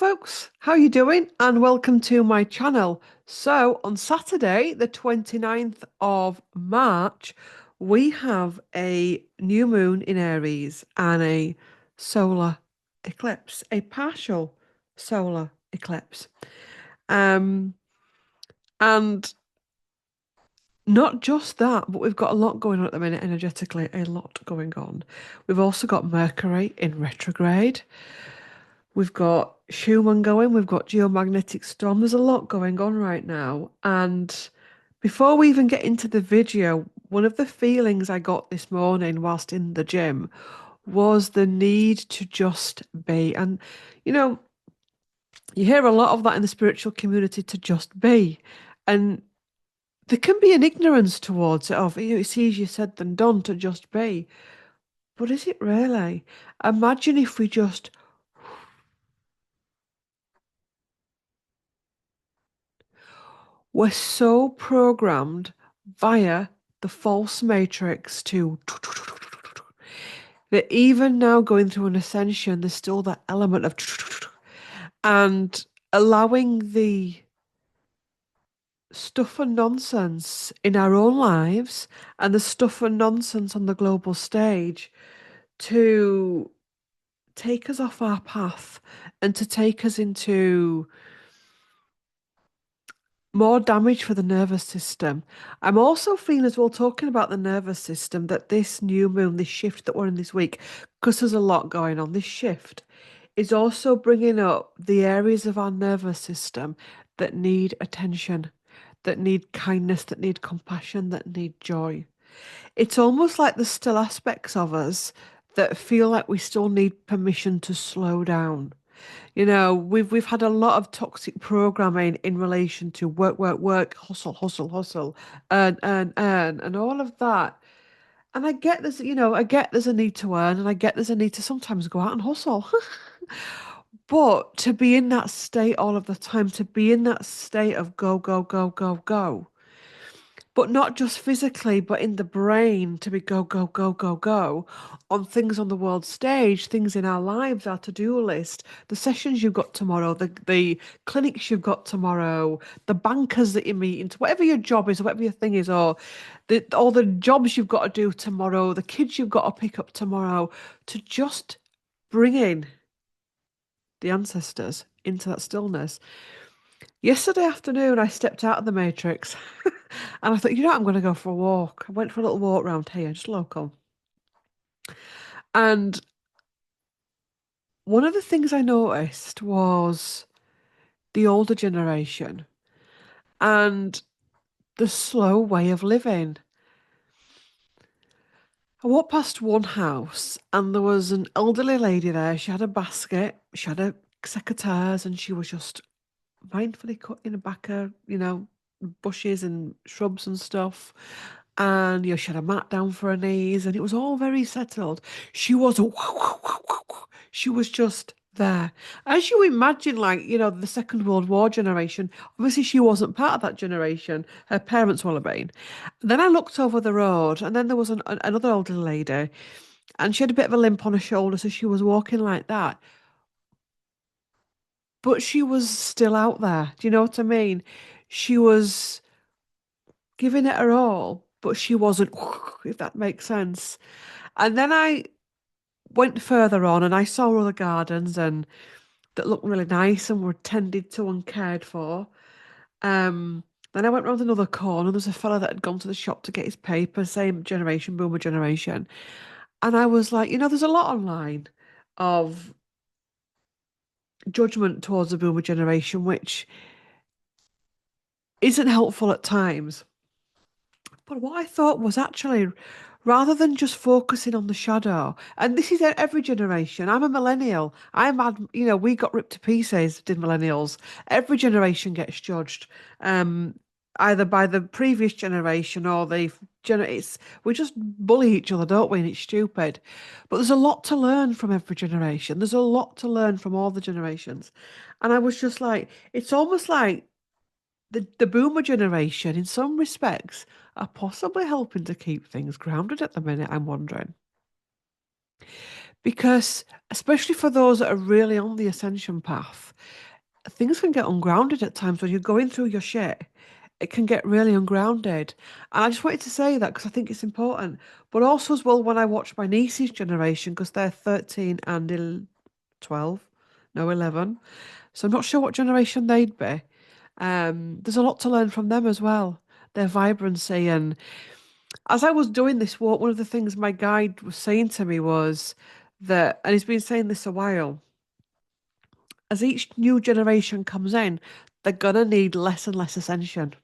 folks, how you doing? And welcome to my channel. So on Saturday, the 29th of March, we have a new moon in Aries and a solar eclipse, a partial solar eclipse. And not just that, but we've got a lot going on at the minute energetically, a lot going on. We've also got Mercury in retrograde. We've got Schumann going, we've got geomagnetic storm. There's a lot going on right now. And before we even get into the video, one of the feelings I got this morning whilst in the gym was the need to just be. And, you know, you hear a lot of that in the spiritual community, to just be. And there can be an ignorance towards it of, it's easier said than done to just be. But is it really? Imagine if we just we're so programmed via the false matrix to that even now going through an ascension, there's still that element of and allowing the stuff and nonsense in our own lives and the stuff and nonsense on the global stage to take us off our path and to take us into more damage for the nervous system. I'm also feeling, as well, talking about the nervous system, that this new moon, this shift that we're in this week, because there's a lot going on, this shift is also bringing up the areas of our nervous system that need attention, that need kindness, that need compassion, that need joy. It's almost like there's still aspects of us that feel like we still need permission to slow down. We've had a lot of toxic programming in relation to work, work, work, hustle, hustle, hustle, earn, and all of that. And I get I get there's a need to earn, and I get there's a need to sometimes go out and hustle. But to be in that state all of the time, to be in that state of go, go, go, go, go, but not just physically, but in the brain, to be go, go, go, go, go on things on the world stage, things in our lives, our to-do list, the sessions you've got tomorrow, the clinics you've got tomorrow, the bankers that you meet into, whatever your job is, whatever your thing is, or all the jobs you've got to do tomorrow, the kids you've got to pick up tomorrow, to just bring in the ancestors into that stillness. Yesterday afternoon, I stepped out of the matrix and I thought, I'm going to go for a walk. I went for a little walk around here, just local. And one of the things I noticed was the older generation and the slow way of living. I walked past one house and there was an elderly lady there. She had a basket, she had a secateurs, and she was just mindfully cutting back her, bushes and shrubs and stuff. And she had a mat down for her knees, and it was all very settled. She was she was just there. As you imagine, like, the Second World War generation, obviously she wasn't part of that generation. Her parents will have been. Then I looked over the road, and then there was another elderly lady, and she had a bit of a limp on her shoulder, so she was walking like that. But she was still out there. Do you know what I mean? She was giving it her all, but she wasn't, if that makes sense. And then I went further on and I saw other gardens and that looked really nice and were tended to and cared for. Then I went round another corner. There's a fella that had gone to the shop to get his paper, same generation, boomer generation. And I was like, there's a lot online of judgment towards the boomer generation, which isn't helpful at times. But what I thought was actually, rather than just focusing on the shadow, and this is every generation. I'm a millennial. We got ripped to pieces, did millennials. Every generation gets judged, either by the previous generation or it's we just bully each other, don't we? And it's stupid. But there's a lot to learn from every generation. There's a lot to learn from all the generations. And I was just like, it's almost like the boomer generation, in some respects, are possibly helping to keep things grounded at the minute, I'm wondering. Because especially for those that are really on the ascension path, things can get ungrounded at times when you're going through your shit. It can get really ungrounded. And I just wanted to say that because I think it's important. But also, as well, when I watch my niece's generation, because they're 13 and 12, no, 11. So I'm not sure what generation they'd be. There's a lot to learn from them as well. Their vibrancy. And as I was doing this walk, one of the things my guide was saying to me was that, and he's been saying this a while, as each new generation comes in, they're gonna need less and less ascension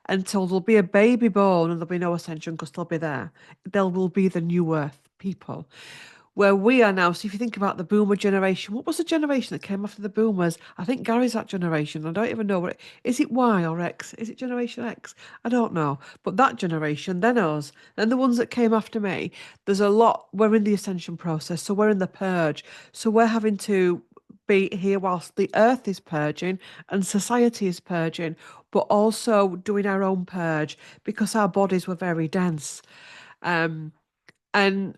until there'll be a baby born and there'll be no ascension because they'll be there. There will be the new earth people. Where we are now, so if you think about the boomer generation, what was the generation that came after the boomers? I think Gary's that generation. I don't even know what is it Y or X? Is it Generation X? I don't know. But that generation, then us, then the ones that came after me, there's a lot, we're in the ascension process, so we're in the purge. So we're having to be here whilst the earth is purging and society is purging, but also doing our own purge because our bodies were very dense. Um, and,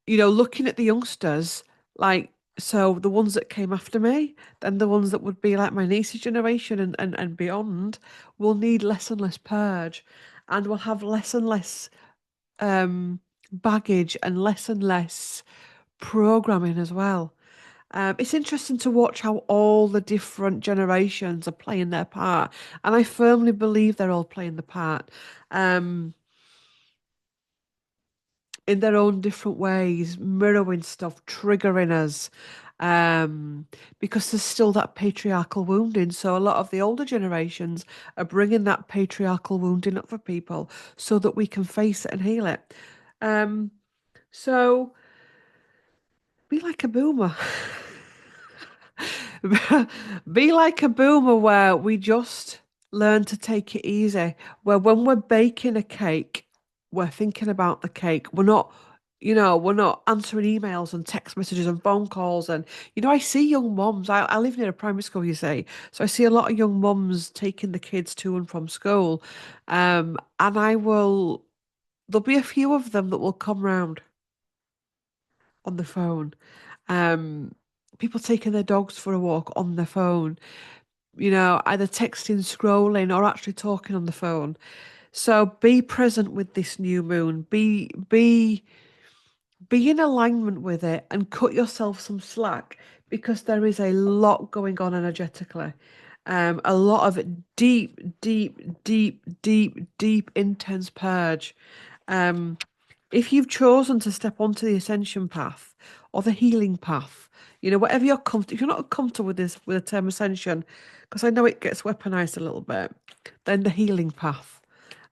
looking at the youngsters, like, so the ones that came after me, then the ones that would be like my niece's generation and beyond, will need less and less purge and will have less and less baggage and less programming as well. It's interesting to watch how all the different generations are playing their part, and I firmly believe they're all playing the part in their own different ways, mirroring stuff, triggering us, um, because there's still that patriarchal wounding. So a lot of the older generations are bringing that patriarchal wounding up for people so that we can face it and heal it. Um, so be like a boomer. Be like a boomer where we just learn to take it easy. Where when we're baking a cake, we're thinking about the cake. We're not answering emails and text messages and phone calls. And, I see young mums. I live near a primary school, you see. So I see a lot of young mums taking the kids to and from school. And there'll be a few of them that will come round on the phone. Um, People taking their dogs for a walk on their phone, either texting, scrolling, or actually talking on the phone. So be present with this new moon. Be in alignment with it and cut yourself some slack because there is a lot going on energetically. A lot of deep, deep, deep, deep, deep, intense purge. Um, if you've chosen to step onto the ascension path or the healing path, whatever you're comfortable, if you're not comfortable with this, with the term ascension, because I know it gets weaponized a little bit, then the healing path.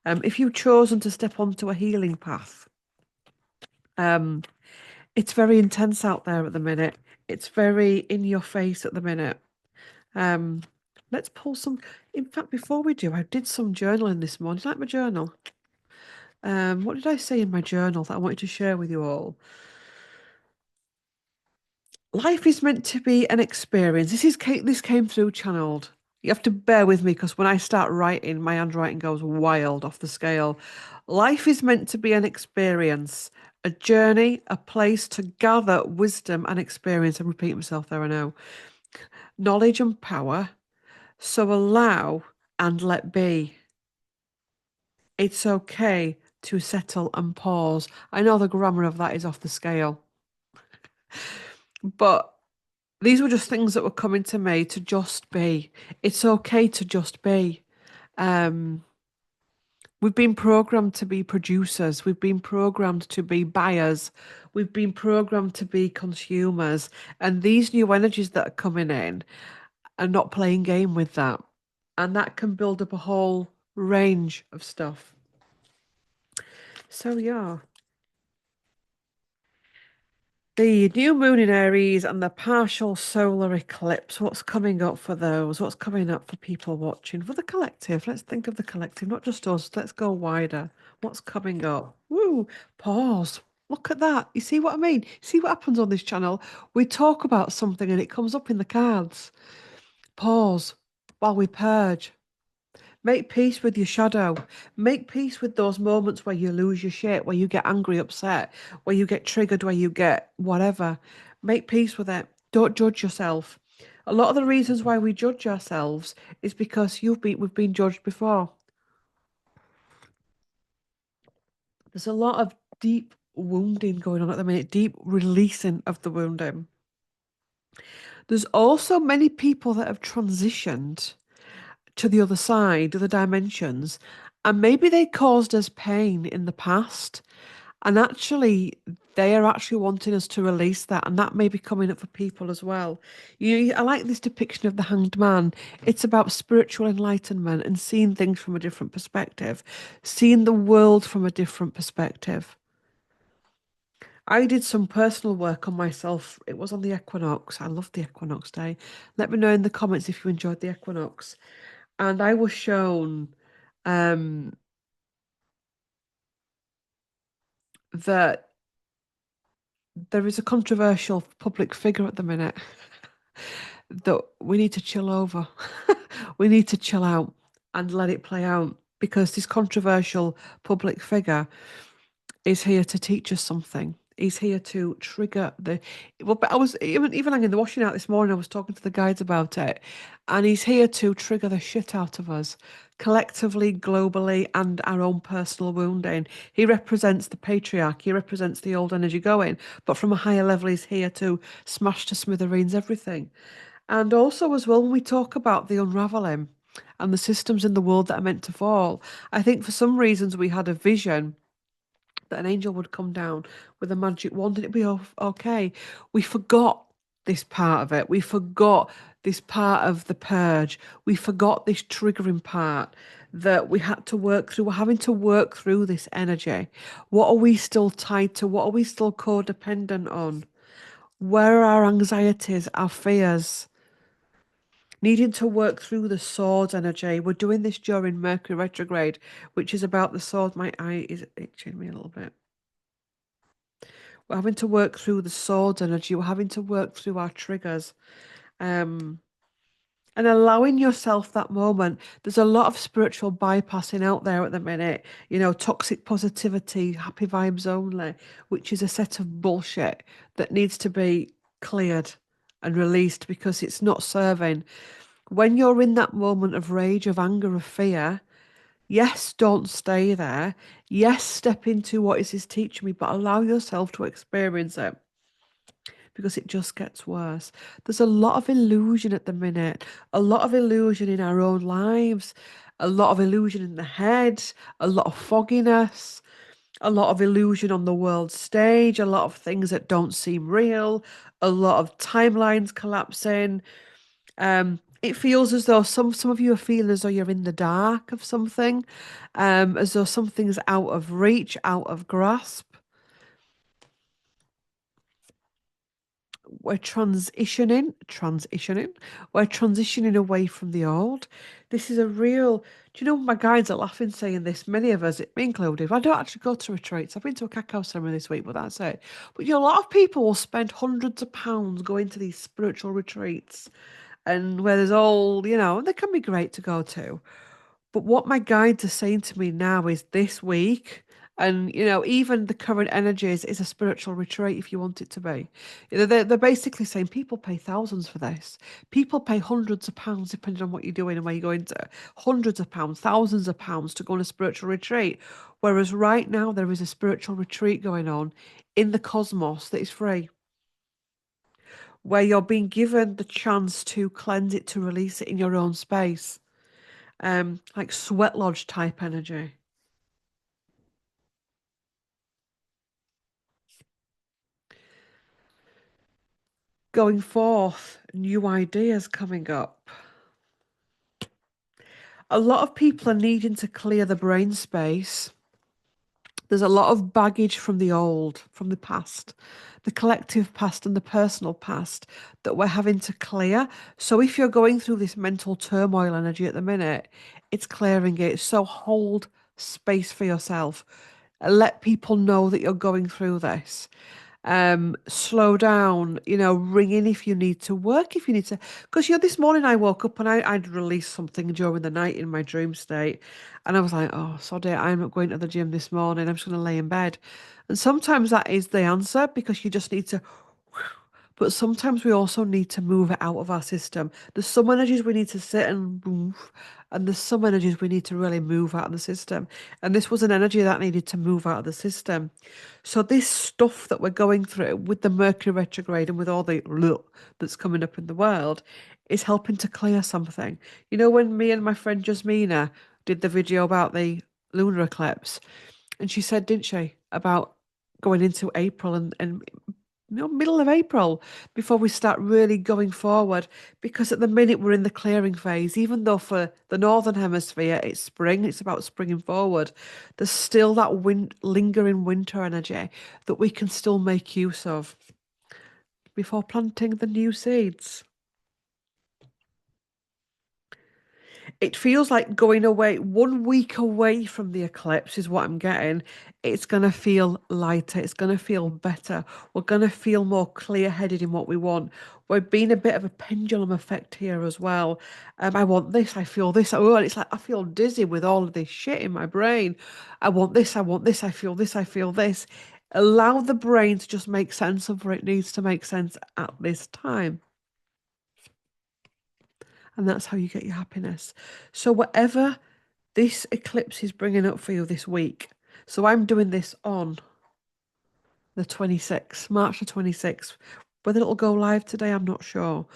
If you've chosen to step onto a healing path, um, it's very intense out there at the minute. It's very in your face at the minute. Um, let's pull some. In fact, before we do, I did some journaling this morning. Do you like my journal? What did I say in my journal that I wanted to share with you all? Life is meant to be an experience. This came through channeled. You have to bear with me because when I start writing, my handwriting goes wild off the scale. Life is meant to be an experience, a journey, a place to gather wisdom and experience. I'm repeating myself there, I know. Knowledge and power. So allow and let be. It's okay to settle and pause. I know the grammar of that is off the scale, but these were just things that were coming to me to just be. It's okay to just be. Um, we've been programmed to be producers. We've been programmed to be buyers. We've been programmed to be consumers. And these new energies that are coming in are not playing game with that. And that can build up a whole range of stuff. So yeah. The new moon in Aries and the partial solar eclipse. What's coming up for those? What's coming up for people watching? For the collective. Let's think of the collective, not just us. Let's go wider. What's coming up? Woo! Pause. Look at that. You see what I mean? See what happens on this channel? We talk about something and it comes up in the cards. Pause while we purge. Make peace with your shadow. Make peace with those moments where you lose your shit, where you get angry, upset, where you get triggered, where you get whatever. Make peace with it. Don't judge yourself. A lot of the reasons why we judge ourselves is because we've been judged before. There's a lot of deep wounding going on at the minute, deep releasing of the wounding. There's also many people that have transitioned to the other side, other dimensions, and maybe they caused us pain in the past. And actually, they are actually wanting us to release that, and that may be coming up for people as well. I like this depiction of the hanged man. It's about spiritual enlightenment and seeing things from a different perspective, seeing the world from a different perspective. I did some personal work on myself. It was on the equinox. I loved the equinox day. Let me know in the comments if you enjoyed the equinox. And I was shown um, that there is a controversial public figure at the minute that we need to chill over. We need to chill out and let it play out because this controversial public figure is here to teach us something. He's here to trigger the. Well, but I was even hanging the washing out this morning. I was talking to the guides about it, and he's here to trigger the shit out of us, collectively, globally, and our own personal wounding. He represents the patriarch. He represents the old energy going, but from a higher level, he's here to smash to smithereens everything. And also, as well, when we talk about the unraveling and the systems in the world that are meant to fall, I think for some reasons we had a vision that an angel would come down with a magic wand and it'd be okay. We forgot this part of it. We forgot this part of the purge. We forgot this triggering part that we had to work through. We're having to work through this energy. What are we still tied to? What are we still codependent on? Where are our anxieties, our fears? Needing to work through the swords energy. We're doing this during Mercury retrograde, which is about the sword. My eye is itching me a little bit. We're having to work through the swords energy. We're having to work through our triggers. Um, and allowing yourself that moment. There's a lot of spiritual bypassing out there at the minute, toxic positivity, happy vibes only, which is a set of bullshit that needs to be cleared and released because it's not serving. When you're in that moment of rage, of anger, of fear, yes, don't stay there. Yes, step into what is this teaching me, but allow yourself to experience it because it just gets worse. There's a lot of illusion at the minute, a lot of illusion in our own lives, a lot of illusion in the head, a lot of fogginess, a lot of illusion on the world stage, a lot of things that don't seem real, a lot of timelines collapsing. It feels as though some of you are feeling as though you're in the dark of something, as though something's out of reach, out of grasp. We're transitioning. We're transitioning away from the old. This is a real. Do you know my guides are laughing saying this? Many of us, me included. I don't actually go to retreats. I've been to a cacao ceremony this week, but that's it. But a lot of people will spend hundreds of pounds going to these spiritual retreats, and where there's all they can be great to go to. But what my guides are saying to me now is this week, and even the current energies is a spiritual retreat if you want it to be. They're basically saying people pay thousands for this. People pay hundreds of pounds depending on what you're doing and where you're going to. Hundreds of pounds, thousands of pounds to go on a spiritual retreat. Whereas right now there is a spiritual retreat going on in the cosmos that is free, where you're being given the chance to cleanse it, to release it in your own space. Like sweat lodge type energy. Going forth, new ideas coming up. A lot of people are needing to clear the brain space. There's a lot of baggage from the old, from the past, the collective past and the personal past that we're having to clear. So if you're going through this mental turmoil energy at the minute, it's clearing it. So hold space for yourself. Let people know that you're going through this. Slow down, ring in if you need to, work if you need to. Because, this morning I woke up and I'd released something during the night in my dream state. And I was like, oh, sod it, I'm not going to the gym this morning. I'm just going to lay in bed. And sometimes that is the answer because you just need to. But sometimes we also need to move it out of our system. There's some energies we need to sit and move, and there's some energies we need to really move out of the system. And this was an energy that needed to move out of the system. So this stuff that we're going through with the Mercury retrograde and with all the that's coming up in the world is helping to clear something. When me and my friend Jasmina did the video about the lunar eclipse, and she said, didn't she, about going into April and middle of April before we start really going forward. Because at the minute we're in the clearing phase, even though for the Northern Hemisphere it's spring, it's about springing forward, there's still that lingering winter energy that we can still make use of before planting the new seeds. It feels like going away 1 week away from the eclipse is what I'm getting. It's going to feel lighter. It's going to feel better. We're going to feel more clear-headed in what we want. We're being a bit of a pendulum effect here as well. I want this. I feel this. Oh, and it's like I feel dizzy with all of this shit in my brain. I want this. I want this. I feel this. I feel this. Allow the brain to just make sense of what it needs to make sense at this time. And that's how you get your happiness. So whatever this eclipse is bringing up for you this week. So I'm doing this on the 26th, March the 26th. Whether it'll go live today, I'm not sure.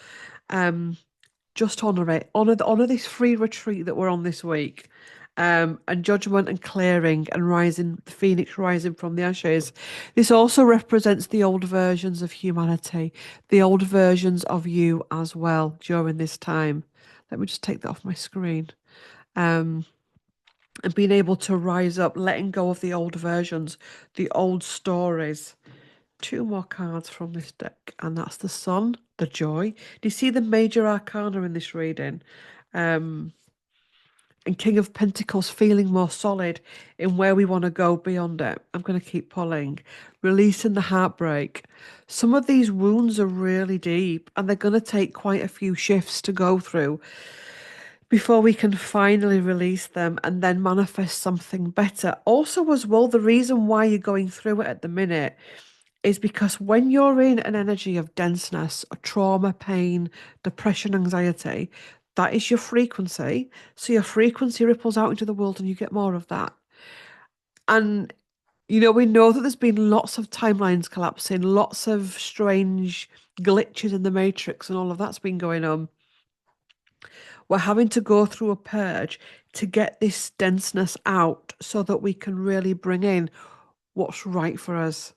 Just honour it. Honour this free retreat that we're on this week. And judgment and clearing and rising, the phoenix rising from the ashes. This also represents the old versions of humanity, the old versions of you as well during this time. Let me just take that off my screen. And being able to rise up, letting go of the old versions, the old stories. Two more cards from this deck, and that's the Sun, the Joy. Do you see the major arcana in this reading? And King of Pentacles, feeling more solid in where we want to go beyond it. I'm going to keep pulling. Releasing the heartbreak. Some of these wounds are really deep, and they're going to take quite a few shifts to go through before we can finally release them and then manifest something better. Also, as well, the reason why you're going through it at the minute is because when you're in an energy of denseness, trauma, pain, depression, anxiety, that is your frequency. So your frequency ripples out into the world and you get more of that. And, we know that there's been lots of timelines collapsing, lots of strange glitches in the matrix, and all of that's been going on. We're having to go through a purge to get this denseness out so that we can really bring in what's right for us.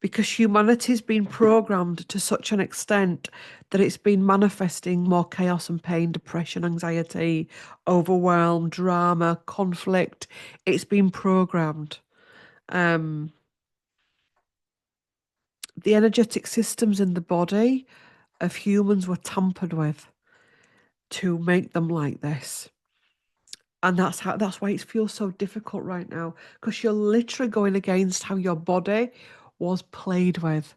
Because humanity's been programmed to such an extent that it's been manifesting more chaos and pain, depression, anxiety, overwhelm, drama, conflict. It's been programmed. The energetic systems in the body of humans were tampered with to make them like this. And that's why it feels so difficult right now, because you're literally going against how your body was played with.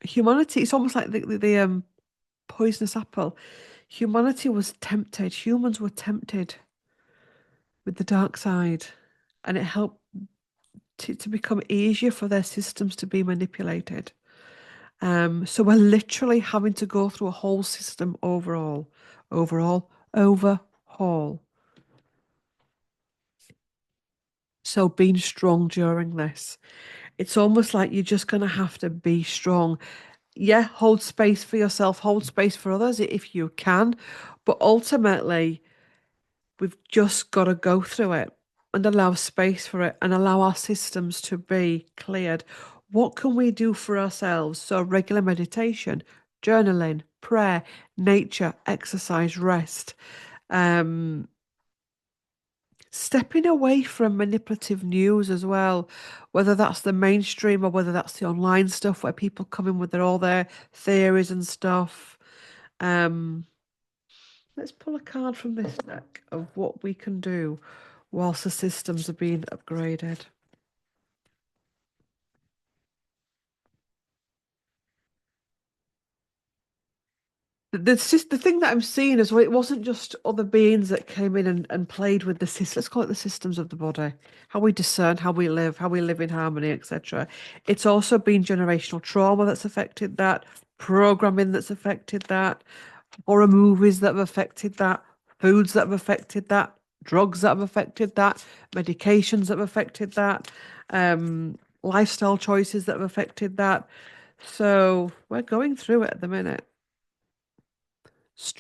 Humanity, it's almost like the poisonous apple. Humanity was tempted, humans were tempted with the dark side, and it helped to become easier for their systems to be manipulated. So we're literally having to go through a whole system overhaul. So being strong during this, it's almost like you're just going to have to be strong. Yeah, hold space for yourself, hold space for others if you can. But ultimately, we've just got to go through it and allow space for it and allow our systems to be cleared. What can we do for ourselves? So regular meditation, journaling, prayer, nature, exercise, rest. Stepping away from manipulative news as well, whether that's the mainstream or whether that's the online stuff where people come in with all their theories and stuff. Let's pull a card from this deck of what we can do whilst the systems are being upgraded. The thing that I'm seeing is, well, it wasn't just other beings that came in and played with the systems. Let's call it the systems of the body, how we discern, how we live in harmony, etc. It's also been generational trauma that's affected that, programming that's affected that, horror movies that have affected that, foods that have affected that, drugs that have affected that, medications that have affected that, lifestyle choices that have affected that. So we're going through it at the minute.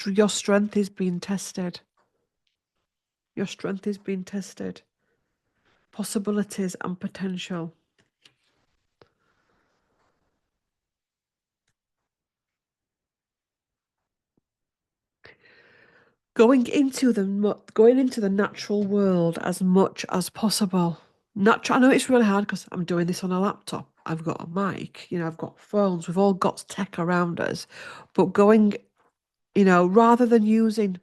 Your strength is being tested. Your strength is being tested. Possibilities and potential. Going into the natural world as much as possible. I know it's really hard because I'm doing this on a laptop. I've got a mic, I've got phones, we've all got tech around us. But going, rather than using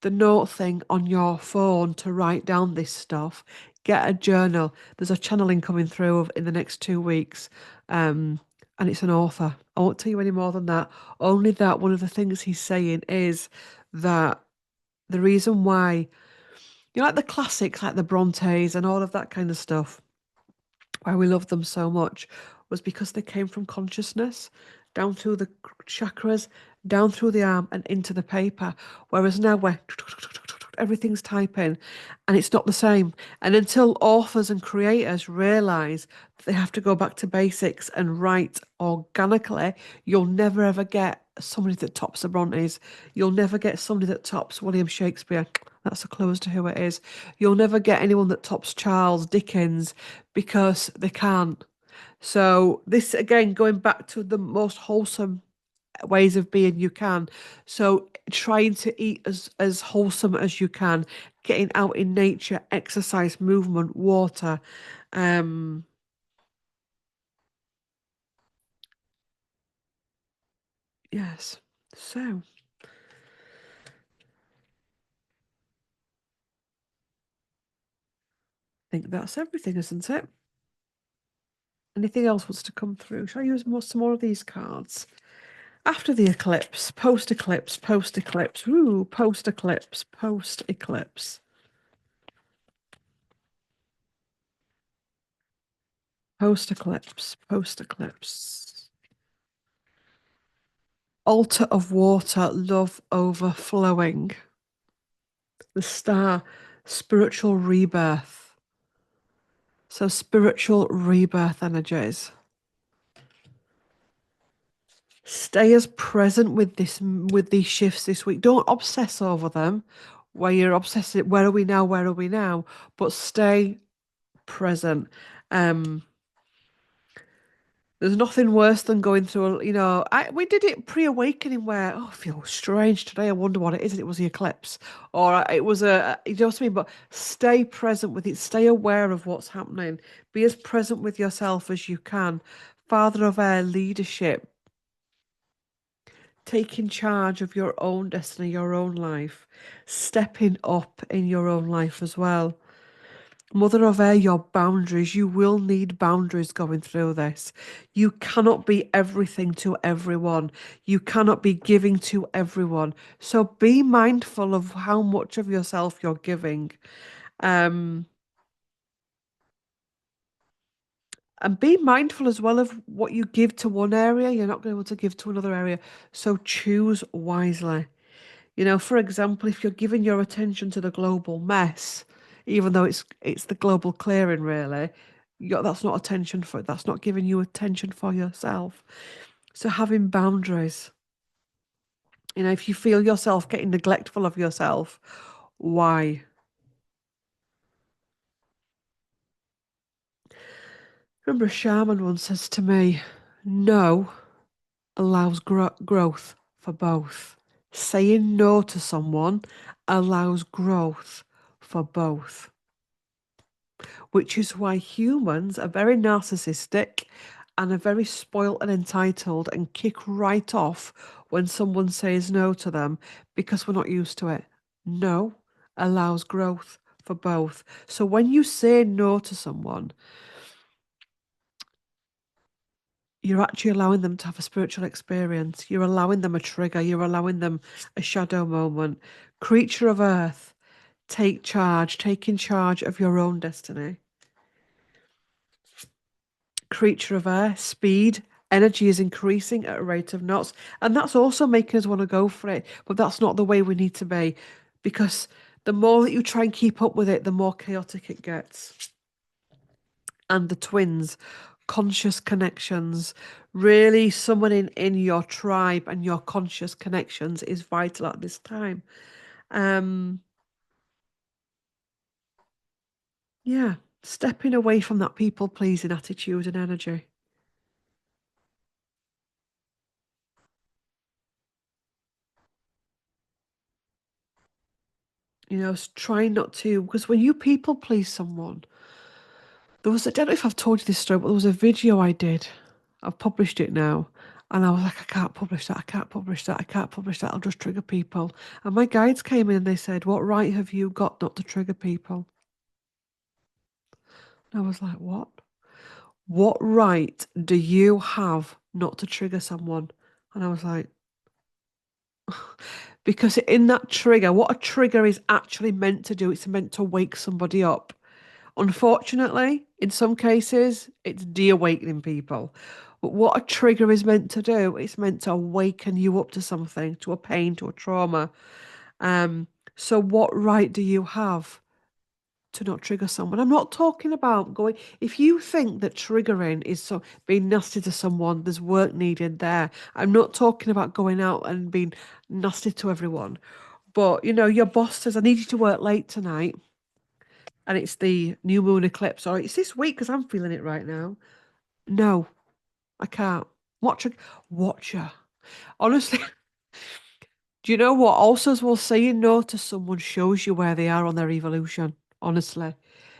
the note thing on your phone to write down this stuff, get a journal. There's a channeling coming through in the next 2 weeks, and it's an author. I won't tell you any more than that. Only that one of the things he's saying is that the reason why, like the classics, like the Brontes and all of that kind of stuff, why we love them so much was because they came from consciousness down through the chakras, down through the arm and into the paper. Whereas now we're everything's typing and it's not the same. And until authors and creators realize that they have to go back to basics and write organically, you'll never ever get somebody that tops the Brontes. You'll never get somebody that tops William Shakespeare. That's a clue as to who it is. You'll never get anyone that tops Charles Dickens because they can't. So this again, going back to the most wholesome ways of being you can. So trying to eat as wholesome as you can, getting out in nature, exercise, movement, water. Um, yes. So I think that's everything, isn't it? Anything else wants to come through? Shall I use some more of these cards? After the eclipse, post eclipse, post eclipse. Ooh, post eclipse, post eclipse. Post eclipse, post eclipse. Altar of water, love overflowing. The star, spiritual rebirth. So spiritual rebirth energies. Stay as present with these shifts this week. Don't obsess over them where you're obsessed. Where are we now? Where are we now? But stay present. Um, There's nothing worse than going through, we did it pre-awakening where, oh, I feel strange today. I wonder what it is. And it was the eclipse or it was you know what I mean? But stay present with it. Stay aware of what's happening. Be as present with yourself as you can. Father of Air leadership, taking charge of your own destiny, your own life, stepping up in your own life as well. Mother of Air, your boundaries. You will need boundaries going through this. You cannot be everything to everyone. You cannot be giving to everyone. So be mindful of how much of yourself you're giving. Um, and be mindful as well of what you give to one area, you're not going to be able to give to another area. So choose wisely. For example, if you're giving your attention to the global mess, even though it's the global clearing, really, that's not attention for that's not giving you attention for yourself. So having boundaries, if you feel yourself getting neglectful of yourself, why? Remember, a shaman once says to me, "No allows growth for both. Saying no to someone allows growth for both." Which is why humans are very narcissistic and are very spoilt and entitled and kick right off when someone says no to them because we're not used to it. No allows growth for both. So when you say no to someone, you're actually allowing them to have a spiritual experience. You're allowing them a trigger. You're allowing them a shadow moment. Creature of earth, take charge, taking charge of your own destiny. Creature of air, speed, energy is increasing at a rate of knots. And that's also making us want to go for it. But that's not the way we need to be. Because the more that you try and keep up with it, the more chaotic it gets. And the twins, conscious connections, really summoning in your tribe and your conscious connections is vital at this time. Um, yeah, stepping away from that people pleasing attitude and energy. Trying not to, because when you people please someone, I don't know if I've told you this story, but there was a video I did. I've published it now. And I was like, I can't publish that. I can't publish that. I can't publish that. I'll just trigger people. And my guides came in and they said, what right have you got not to trigger people? And I was like, what? What right do you have not to trigger someone? And I was like, because in that trigger, what a trigger is actually meant to do, it's meant to wake somebody up. Unfortunately, in some cases, it's de-awakening people. But what a trigger is meant to do, it's meant to awaken you up to something, to a pain, to a trauma. Um, so what right do you have to not trigger someone? I'm not talking about going, if you think that triggering is so being nasty to someone, there's work needed there. I'm not talking about going out and being nasty to everyone. But your boss says, I need you to work late tonight and it's the new moon eclipse, or it's this week because I'm feeling it right now. No, I can't. Watch her. Watch her. Honestly, do you know what? Also, as well, saying no to someone shows you where they are on their evolution. Honestly,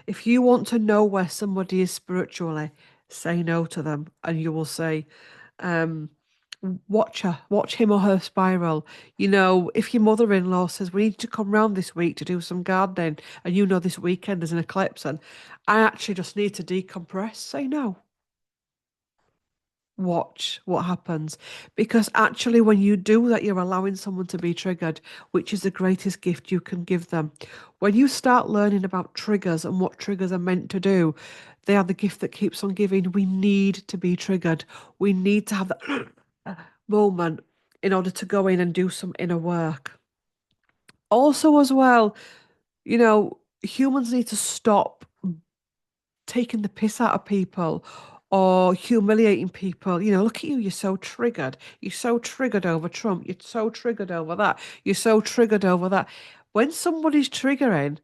if you want to know where somebody is spiritually, say no to them, and you will say, um, watch her, watch him or her spiral. If your mother-in-law says we need to come round this week to do some gardening, and this weekend there's an eclipse, and I actually just need to decompress, say no. Watch what happens. Because actually, when you do that, you're allowing someone to be triggered, which is the greatest gift you can give them. When you start learning about triggers and what triggers are meant to do, they are the gift that keeps on giving. We need to be triggered. We need to have that moment in order to go in and do some inner work. Also, as well, humans need to stop taking the piss out of people or humiliating people. Look at you, you're so triggered. You're so triggered over Trump. You're so triggered over that. You're so triggered over that. When somebody's triggering,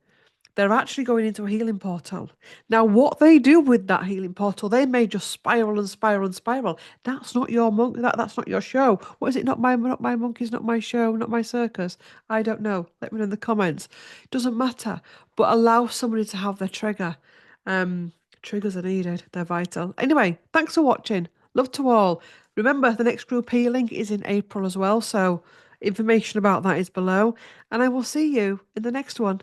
they're actually going into a healing portal. Now, what they do with that healing portal, they may just spiral and spiral and spiral. That's not your monk. That's not your show. What is it? Not my monkeys, not my show, not my circus. I don't know. Let me know in the comments. It doesn't matter. But allow somebody to have their trigger. Um, Triggers are needed. They're vital. Anyway, thanks for watching. Love to all. Remember, the next group healing is in April as well. So information about that is below. And I will see you in the next one.